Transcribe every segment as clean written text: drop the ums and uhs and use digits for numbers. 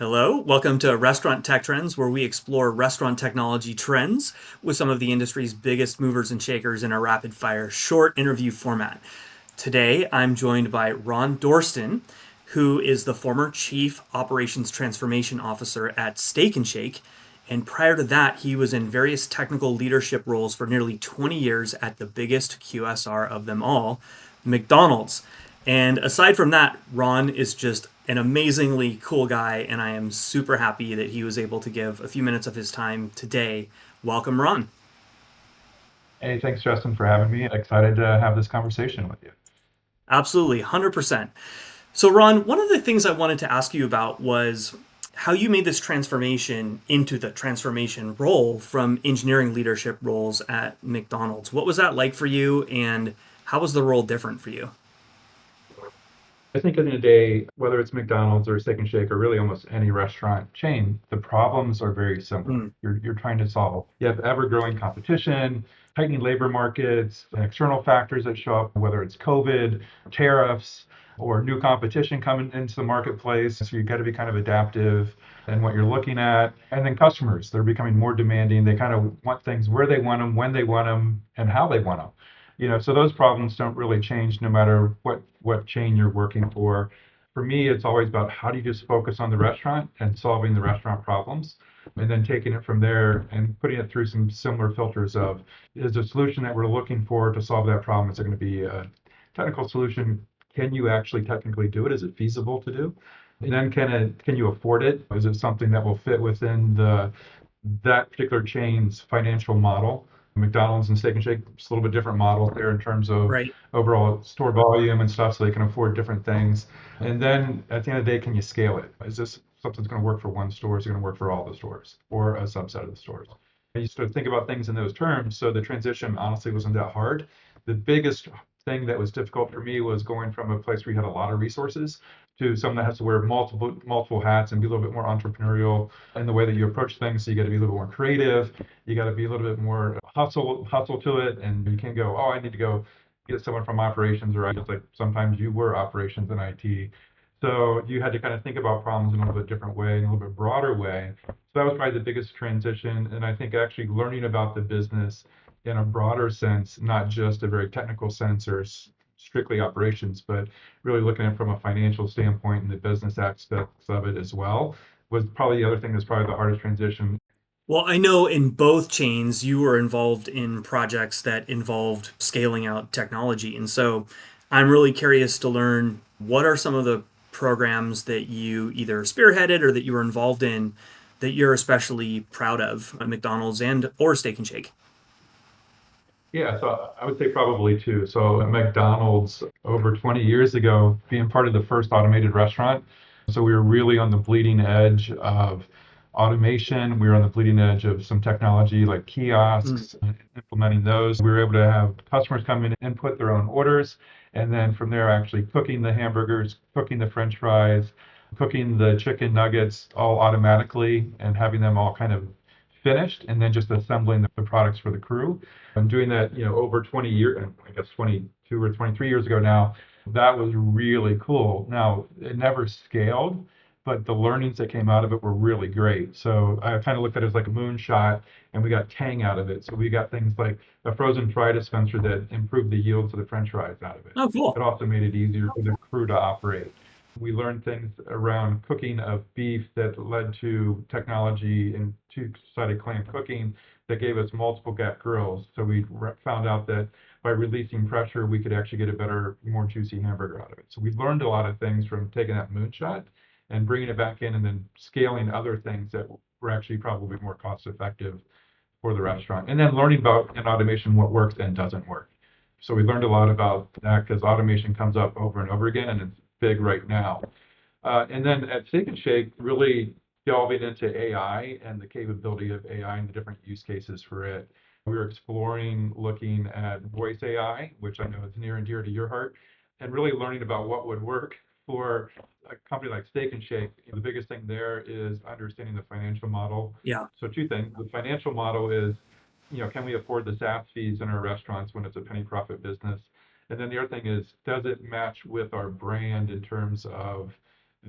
Hello, welcome to Restaurant Tech Trends, where we explore restaurant technology trends with some of the industry's biggest movers and shakers in a rapid fire short interview format. Today, I'm joined by Ron Dorsten, who is the former Chief Operations Transformation Officer at Steak and Shake. And prior to that, he was in various technical leadership roles for nearly 20 years at the biggest QSR of them all, McDonald's. And aside from that, Ron is just an amazingly cool guy, and I am super happy that he was able to give a few minutes of his time today. Welcome, Ron. Hey, thanks, Justin, for having me. Excited to have this conversation with you. Absolutely, 100%. So, Ron, one of the things I wanted to ask you about was how you made this transformation into the transformation role from engineering leadership roles at McDonald's. What was that like for you, and how was the role different for you? I think in the day, whether it's McDonald's or Steak and Shake or really almost any restaurant chain, the problems are very similar. Hmm. You're trying to solve. You have ever-growing competition, tightening labor markets, and external factors that show up, whether it's COVID, tariffs, or new competition coming into the marketplace. So you've got to be kind of adaptive in what you're looking at. And then customers, they're becoming more demanding. They kind of want things where they want them, when they want them, and how they want them. So those problems don't really change no matter what chain you're working for. For me, it's always about how do you just focus on the restaurant and solving the restaurant problems, and then taking it from there and putting it through some similar filters of, is the solution that we're looking for to solve that problem, is it going to be a technical solution? Can you actually technically do it? Is it feasible to do? And then can you afford it? Is it something that will fit within that particular chain's financial model? McDonald's and Steak and Shake, it's a little bit different model there in terms of Right. overall store volume and stuff, so they can afford different things. And then at the end of the day, can you scale it? Is this something that's going to work for one store? Is it going to work for all the stores or a subset of the stores? I used to think about things in those terms, so the transition honestly wasn't that hard. The biggest thing that was difficult for me was going from a place where you had a lot of resources to someone that has to wear multiple hats and be a little bit more entrepreneurial in the way that you approach things. So you got to be a little more creative. You got to be a little bit more hustle to it, and you can't go, oh, I need to go get someone from operations, or I just like sometimes you were operations in IT. So you had to kind of think about problems in a little bit different way, in a little bit broader way. So that was probably the biggest transition. And I think actually learning about the business in a broader sense, not just a very technical sense or strictly operations, but really looking at it from a financial standpoint and the business aspects of it as well, was probably the other thing that's probably the hardest transition. Well, I know in both chains you were involved in projects that involved scaling out technology. And so I'm really curious to learn what are some of the programs that you either spearheaded or that you were involved in that you're especially proud of at McDonald's and or Steak and Shake. Yeah, so I would say probably two. So at McDonald's over 20 years ago, being part of the first automated restaurant, so we were really on the bleeding edge of automation. We were on the bleeding edge of some technology like Mm. kiosks, implementing those. We were able to have customers come in and input their own orders, and then from there actually cooking the hamburgers, cooking the French fries, cooking the chicken nuggets all automatically, and having them all kind of finished, and then just assembling the products for the crew. I'm doing that, over 20 years, I guess 22 or 23 years ago now. That was really cool. Now, it never scaled, but the learnings that came out of it were really great. So I kind of looked at it as like a moonshot, and we got Tang out of it. So we got things like a frozen fry dispenser that improved the yields of the French fries out of it. Oh, It cool. also made it easier for the crew to operate. We learned things around cooking of beef that led to technology in two-sided clamp cooking that gave us multiple gap grills. So we found out that by releasing pressure, we could actually get a better, more juicy hamburger out of it. So we learned a lot of things from taking that moonshot and bringing it back in, and then scaling other things that were actually probably more cost effective for the restaurant. And then learning about in automation what works and doesn't work. So we learned a lot about that because automation comes up over and over again, and it's big right now. And then at Steak and Shake, really delving into AI and the capability of AI and the different use cases for it. We were exploring, looking at voice AI, which I know is near and dear to your heart, and really learning about what would work for a company like Steak and Shake. The biggest thing there is understanding the financial model. Yeah. So two things. The financial model is, can we afford the SaaS fees in our restaurants when it's a penny profit business? And then the other thing is, does it match with our brand in terms of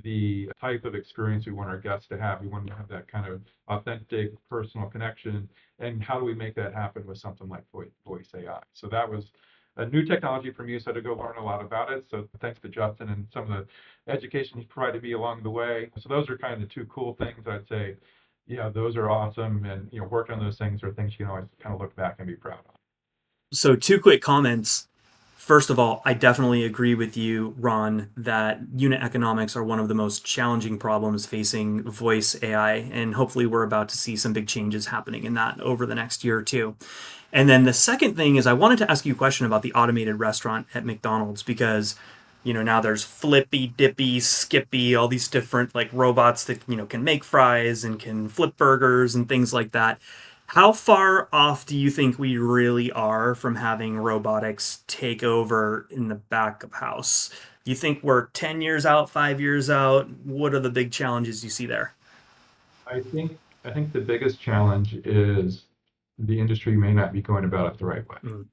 the type of experience we want our guests to have. We want to have that kind of authentic personal connection. And how do we make that happen with something like voice AI? So that was a new technology for me, so I had to go learn a lot about it. So thanks to Justin and some of the education he's provided me along the way. So those are kind of the two cool things I'd say. Yeah, those are awesome. And working on those things are things you can always kind of look back and be proud of. So, two quick comments. First of all, I definitely agree with you, Ron, that unit economics are one of the most challenging problems facing voice AI, and hopefully, we're about to see some big changes happening in that over the next year or two. And then the second thing is, I wanted to ask you a question about the automated restaurant at McDonald's because, now there's Flippy, Dippy, Skippy, all these different like robots that, can make fries and can flip burgers and things like that. How far off do you think we really are from having robotics take over in the back of house? Do you think we're 10 years out, 5 years out? What are the big challenges you see there? I think the biggest challenge is the industry may not be going about it the right way. Mm,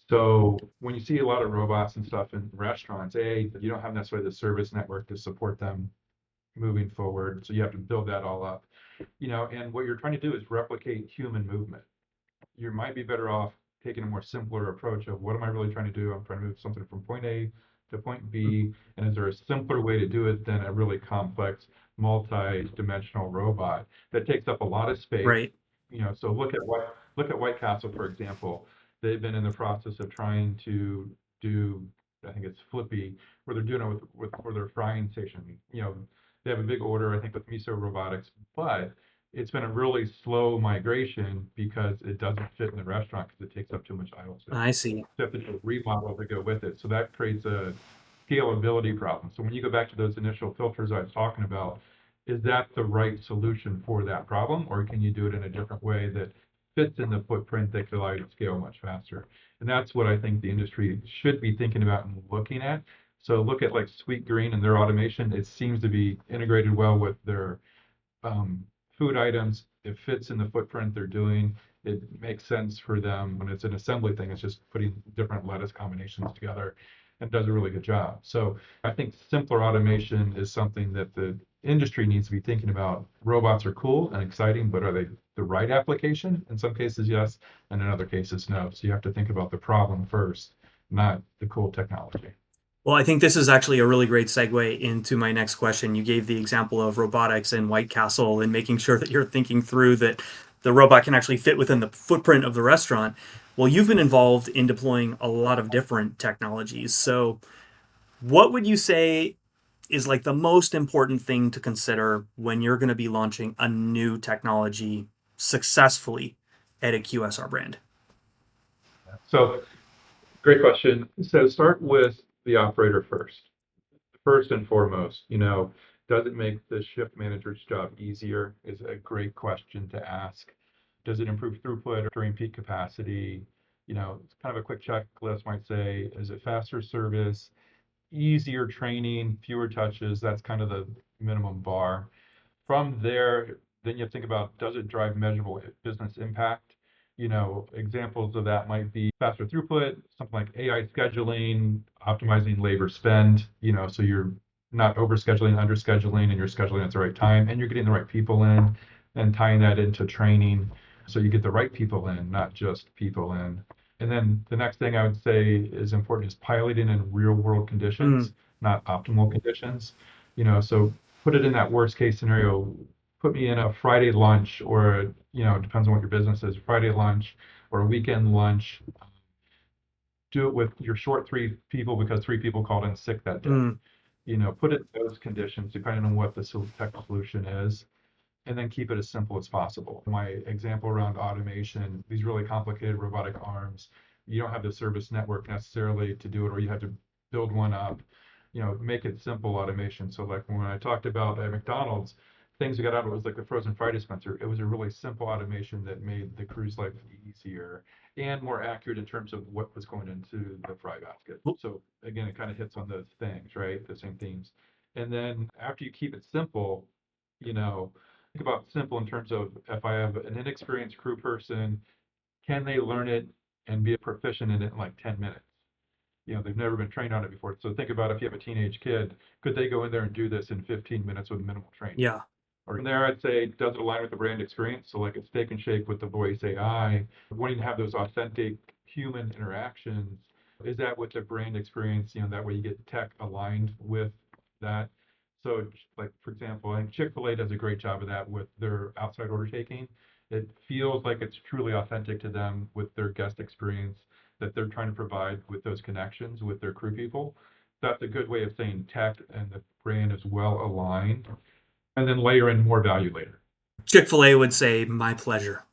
So when you see a lot of robots and stuff in restaurants, you don't have necessarily the service network to support them moving forward. So you have to build that all up. And what you're trying to do is replicate human movement. You might be better off taking a more simpler approach of what am I really trying to do? I'm trying to move something from point A to point mm, B. And is there a simpler way to do it than a really complex, multi-dimensional robot that takes up a lot of space? right. So look at White Castle, for example. They've been in the process of trying to do, I think it's Flippy, where they're doing it with for their frying station. They have a big order, I think, with Miso Robotics, but it's been a really slow migration because it doesn't fit in the restaurant because it takes up too much idle space. I see. So you have to do a remodel to go with it. So that creates a scalability problem. So when you go back to those initial filters I was talking about, is that the right solution for that problem? Or can you do it in a different way that fits in the footprint that could allow you to scale much faster? And that's what I think the industry should be thinking about and looking at. So look at like Sweet Green and their automation. It seems to be integrated well with their um, food items. It fits in the footprint they're doing. It makes sense for them when it's an assembly thing. It's just putting different lettuce combinations together and does a really good job. So I think simpler automation is something that the industry needs to be thinking about. Robots are cool and exciting, but are they the right application? In some cases, yes, and in other cases, no. So you have to think about the problem first, not the cool technology. Well, I think this is actually a really great segue into my next question. You gave the example of robotics and White Castle and making sure that you're thinking through that the robot can actually fit within the footprint of the restaurant. Well, you've been involved in deploying a lot of different technologies. So, what would you say is like the most important thing to consider when you're going to be launching a new technology successfully at a QSR brand? So great question. So start with the operator first. First and foremost, does it make the shift manager's job easier? Is a great question to ask. Does it improve throughput during peak capacity? It's kind of a quick checklist might say, is it faster service, easier training, fewer touches? That's kind of the minimum bar. From there, then you have to think about, does it drive measurable business impact? Examples of that might be faster throughput, something like AI scheduling, optimizing labor spend, so you're not overscheduling, underscheduling, and you're scheduling at the right time, and you're getting the right people in and tying that into training. So you get the right people in, not just people in. And then the next thing I would say is important is piloting in real world Mm, conditions, not optimal conditions. So put it in that worst case scenario. Put me in a Friday lunch, or it depends on what your business is, Friday lunch or a weekend lunch. Do it with your short three people because three people called in sick that day. mm, Put it in those conditions depending on what the tech solution is, and then keep it as simple as possible. My example around automation, these really complicated robotic arms, you don't have the service network necessarily to do it, or you have to build one up. Make it simple automation. So like when I talked about at McDonald's, things we got out of it was like the frozen fry dispenser. It was a really simple automation that made the crew's life easier and more accurate in terms of what was going into the fry basket. So again, it kind of hits on those things, right? The same themes. And then after you keep it simple, you know, think about simple in terms of if I have an inexperienced crew person, can they learn it and be proficient in it in like 10 minutes? They've never been trained on it before. So think about if you have a teenage kid, could they go in there and do this in 15 minutes with minimal training? Yeah. Or from there, I'd say, does it align with the brand experience? So like a Steak and Shake with the voice AI, wanting to have those authentic human interactions. Is that with the brand experience? That way you get tech aligned with that. So like, for example, I think Chick-fil-A does a great job of that with their outside order taking. It feels like it's truly authentic to them with their guest experience that they're trying to provide with those connections with their crew people. That's a good way of saying tech and the brand is well aligned, and then layer in more value later. Chick-fil-A would say, my pleasure.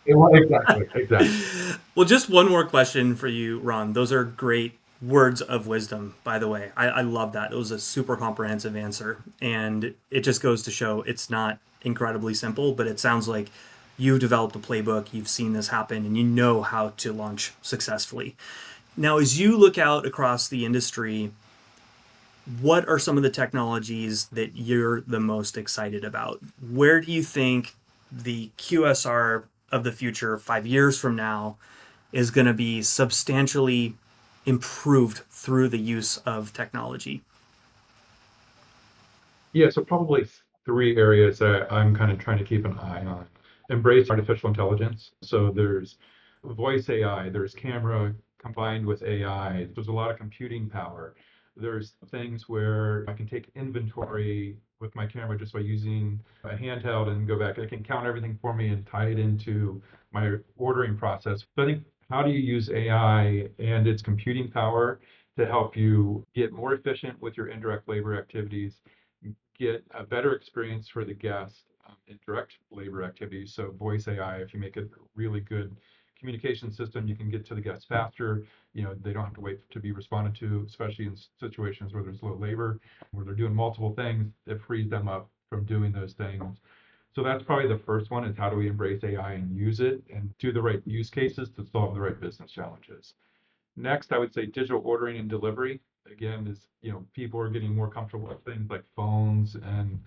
Well, exactly, exactly. Well, just one more question for you, Ron. Those are great words of wisdom, by the way. I love that. It was a super comprehensive answer. And it just goes to show it's not incredibly simple, but it sounds like you've developed a playbook, you've seen this happen, and you know how to launch successfully. Now, as you look out across the industry, what are some of the technologies that you're the most excited about? Where do you think the QSR of the future, 5 years from now, is going to be substantially improved through the use of technology? Yeah, so probably three areas that I'm kind of trying to keep an eye on. Embrace artificial intelligence. So there's voice AI, there's camera combined with AI. There's a lot of computing power. There's things where I can take inventory with my camera just by using a handheld and go back. It can count everything for me and tie it into my ordering process. So I think, how do you use AI and its computing power to help you get more efficient with your indirect labor activities, get a better experience for the guest in direct labor activities? So voice AI, if you make a really good communication system, you can get to the guests faster. They don't have to wait to be responded to, especially in situations where there's low labor, where they're doing multiple things. It frees them up from doing those things. So that's probably the first one, is how do we embrace AI and use it and do the right use cases to solve the right business challenges. Next, I would say digital ordering and delivery. Again, is people are getting more comfortable with things like phones and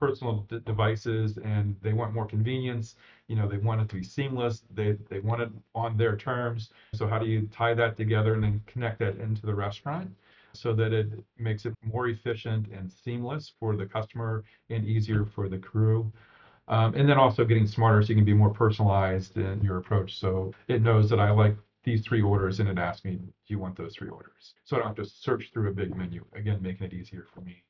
personal devices, and they want more convenience. They want it to be seamless. They want it on their terms. So how do you tie that together and then connect that into the restaurant so that it makes it more efficient and seamless for the customer and easier for the crew? And then also getting smarter so you can be more personalized in your approach. So it knows that I like these three orders and it asks me, do you want those three orders? So I don't have to search through a big menu, again, making it easier for me.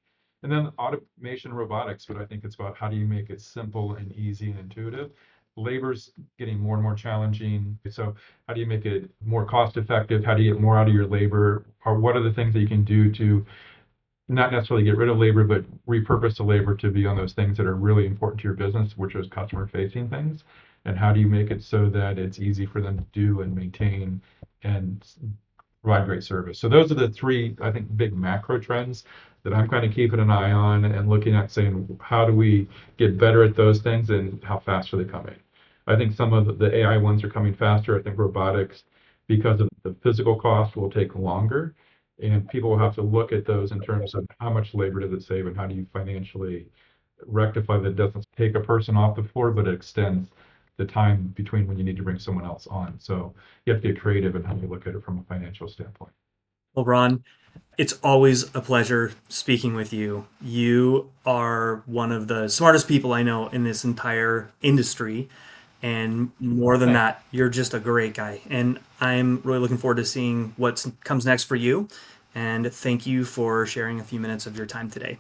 And then automation robotics, but I think it's about how do you make it simple and easy and intuitive. Labor's getting more and more challenging. So how do you make it more cost effective? How do you get more out of your labor? Or what are the things that you can do to not necessarily get rid of labor, but repurpose the labor to be on those things that are really important to your business, which is customer facing things? And how do you make it so that it's easy for them to do and maintain and provide great service? So those are the three, I think, big macro trends that I'm kind of keeping an eye on and looking at, saying, how do we get better at those things and how fast are they coming? I think some of the AI ones are coming faster. I think robotics, because of the physical cost, will take longer, and people will have to look at those in terms of how much labor does it save and how do you financially rectify that. It doesn't take a person off the floor, but it extends the time between when you need to bring someone else on. So you have to get creative in how you look at it from a financial standpoint. Well, Ron, it's always a pleasure speaking with you. You are one of the smartest people I know in this entire industry. And more than Thanks. that, you're just a great guy. And I'm really looking forward to seeing what comes next for you. And thank you for sharing a few minutes of your time today.